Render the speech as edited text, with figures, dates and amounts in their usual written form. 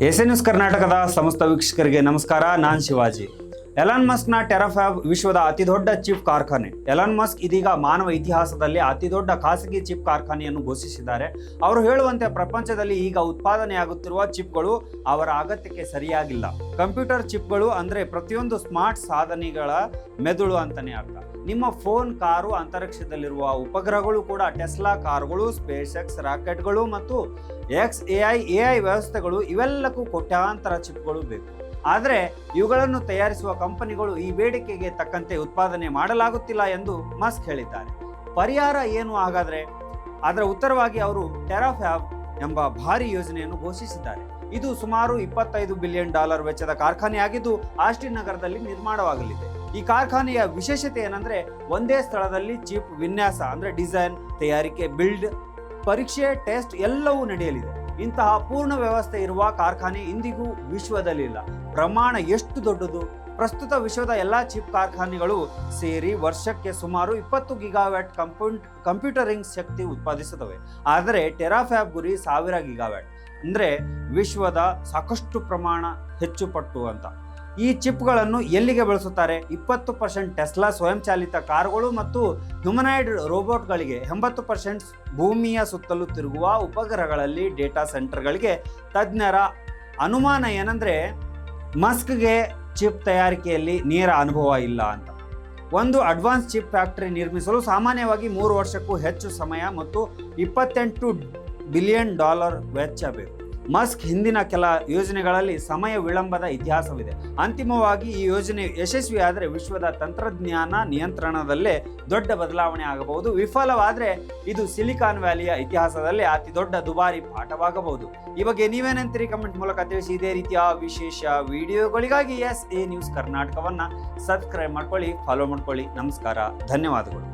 S news ಕರ್ನಾಟಕದ ಸಮಸ್ತ ವೀಕ್ಷಕರಿಗೆ ನಮಸ್ಕಾರ. ನಾನು ಶಿವಾಜಿ. ಎಲಾನ್ ಮಸ್ಕ್ನ ಟೆರಾಫ್ಯಾಬ್ ವಿಶ್ವದ ಅತಿದೊಡ್ಡ ಚಿಪ್ ಕಾರ್ಖಾನೆ. ಎಲಾನ್ ಮಸ್ಕ್ ಇದೀಗ ಮಾನವ ಇತಿಹಾಸದಲ್ಲಿ ಅತಿದೊಡ್ಡ ಖಾಸಗಿ ಚಿಪ್ ಕಾರ್ಖಾನೆಯನ್ನು ಘೋಷಿಸಿದ್ದಾರೆ. ಅವರು ಹೇಳುವಂತೆ ಪ್ರಪಂಚದಲ್ಲಿ ಈಗ ಉತ್ಪಾದನೆಯಾಗುತ್ತಿರುವ ಚಿಪ್ಗಳು ಅವರ ಅಗತ್ಯಕ್ಕೆ ಸರಿಯಾಗಿಲ್ಲ. ಕಂಪ್ಯೂಟರ್ ಚಿಪ್ಗಳು ಅಂದರೆ ಪ್ರತಿಯೊಂದು ಸ್ಮಾರ್ಟ್ ಸಾಧನೆಗಳ ಮೆದುಳು ಅಂತಾನೆ ಅರ್ಥ. ನಿಮ್ಮ ಫೋನ್, ಕಾರು, ಅಂತರಿಕ್ಷದಲ್ಲಿರುವ ಉಪಗ್ರಹಗಳು ಕೂಡ, ಟೆಸ್ಲಾ ಕಾರುಗಳು, ಸ್ಪೇಸ್ ಎಕ್ಸ್ ರಾಕೆಟ್ಗಳು ಮತ್ತು ಎಐ ವ್ಯವಸ್ಥೆಗಳು, ಇವೆಲ್ಲಕ್ಕೂ ಕೋಟ್ಯಾಂತರ ಚಿಪ್ಗಳು ಬೇಕು. ಆದರೆ ಇವುಗಳನ್ನು ತಯಾರಿಸುವ ಕಂಪನಿಗಳು ಈ ಬೇಡಿಕೆಗೆ ತಕ್ಕಂತೆ ಉತ್ಪಾದನೆ ಮಾಡಲಾಗುತ್ತಿಲ್ಲ ಎಂದು ಮಸ್ಕ್ ಹೇಳಿದ್ದಾರೆ. ಪರಿಹಾರ ಏನು ಹಾಗಾದ್ರೆ? ಅದರ ಉತ್ತರವಾಗಿ ಅವರು ಟೆರಾಫ್ಯಾಬ್ ಎಂಬ ಭಾರಿ ಯೋಜನೆಯನ್ನು ಘೋಷಿಸಿದ್ದಾರೆ. ಇದು ಸುಮಾರು $25 ಬಿಲಿಯನ್ ವೆಚ್ಚದ ಕಾರ್ಖಾನೆಯಾಗಿದ್ದು ಆಸ್ಟಿನ್ ನಗರದಲ್ಲಿ ನಿರ್ಮಾಣವಾಗಲಿದೆ. ಈ ಕಾರ್ಖಾನೆಯ ವಿಶೇಷತೆ ಏನಂದ್ರೆ, ಒಂದೇ ಸ್ಥಳದಲ್ಲಿ ಚಿಪ್ ವಿನ್ಯಾಸ ಅಂದ್ರೆ ಡಿಸೈನ್, ತಯಾರಿಕೆ, ಬಿಲ್ಡ್, ಪರೀಕ್ಷೆ, ಟೆಸ್ಟ್ ಎಲ್ಲವೂ ನಡೆಯಲಿದೆ. ಇಂತಹ ಪೂರ್ಣ ವ್ಯವಸ್ಥೆ ಇರುವ ಕಾರ್ಖಾನೆ ಇಂದಿಗೂ ವಿಶ್ವದಲ್ಲಿಲ್ಲ. ಪ್ರಮಾಣ ಎಷ್ಟು ದೊಡ್ಡದು! ಪ್ರಸ್ತುತ ವಿಶ್ವದ ಎಲ್ಲಾ ಚಿಪ್ ಕಾರ್ಖಾನೆಗಳು ಸೇರಿ ವರ್ಷಕ್ಕೆ ಸುಮಾರು 20 ಗಿಗಾವ್ಯಾಟ್ ಕಂಪ್ಯೂಟರಿಂಗ್ ಶಕ್ತಿ ಉತ್ಪಾದಿಸುತ್ತವೆ. ಆದರೆ ಟೆರಾಫ್ಯಾಬ್ ಗುರಿ 1000 ಗಿಗಾವ್ಯಾಟ್ ಅಂದ್ರೆ ವಿಶ್ವದ ಸಾಕಷ್ಟು ಪ್ರಮಾಣ ಹೆಚ್ಚು ಪಟ್ಟು ಅಂತ. ಈ ಚಿಪ್ಗಳನ್ನು ಎಲ್ಲಿಗೆ ಬಳಸುತ್ತಾರೆ? 20% ಟೆಸ್ಲಾ ಸ್ವಯಂಚಾಲಿತ ಕಾರುಗಳು ಮತ್ತು ಹ್ಯುಮನಾಯ್ಡ್ ರೋಬೋಟ್ಗಳಿಗೆ, 80% ಭೂಮಿಯ ಸುತ್ತಲೂ ತಿರುಗುವ ಉಪಗ್ರಹಗಳಲ್ಲಿ, ಡೇಟಾ ಸೆಂಟರ್ಗಳಿಗೆ. ತಜ್ಞರ ಅನುಮಾನ ಏನಂದ್ರೆ, ಮಸ್ಕ್ಗೆ ಚಿಪ್ ತಯಾರಿಕೆಯಲ್ಲಿ ನೇರ ಅನುಭವ ಇಲ್ಲ ಅಂತ. ಒಂದು ಅಡ್ವಾನ್ಸ್ ಚಿಪ್ ಫ್ಯಾಕ್ಟರಿ ನಿರ್ಮಿಸಲು ಸಾಮಾನ್ಯವಾಗಿ 3 ವರ್ಷಕ್ಕೂ ಹೆಚ್ಚು ಸಮಯ ಮತ್ತು $28 ಬಿಲಿಯನ್ ವೆಚ್ಚ ಬೇಕು. ಮಸ್ಕ್ ಹಿಂದಿನ ಕೆಲ ಯೋಜನೆಗಳಲ್ಲಿ ಸಮಯ ವಿಳಂಬದ ಇತಿಹಾಸವಿದೆ. ಅಂತಿಮವಾಗಿ ಈ ಯೋಜನೆ ಯಶಸ್ವಿಯಾದರೆ ವಿಶ್ವದ ತಂತ್ರಜ್ಞಾನ ನಿಯಂತ್ರಣದಲ್ಲೇ ದೊಡ್ಡ ಬದಲಾವಣೆ ಆಗಬಹುದು. ವಿಫಲವಾದರೆ ಇದು ಸಿಲಿಕಾನ್ ವ್ಯಾಲಿಯ ಇತಿಹಾಸದಲ್ಲಿ ಅತಿ ದೊಡ್ಡ ದುಬಾರಿ ಪಾಠವಾಗಬಹುದು. ಈ ಬಗ್ಗೆ ನೀವೇನಂತೀರಿ? ಕಮೆಂಟ್ ಮೂಲಕ ತಿಳಿಸಿ. ಇದೇ ರೀತಿಯ ವಿಶೇಷ ವಿಡಿಯೋಗಳಿಗಾಗಿ ಎಸ್ ಎ ನ್ಯೂಸ್ ಕರ್ನಾಟಕವನ್ನ ಸಬ್ಸ್ಕ್ರೈಬ್ ಮಾಡ್ಕೊಳ್ಳಿ, ಫಾಲೋ ಮಾಡ್ಕೊಳ್ಳಿ. ನಮಸ್ಕಾರ, ಧನ್ಯವಾದಗಳು.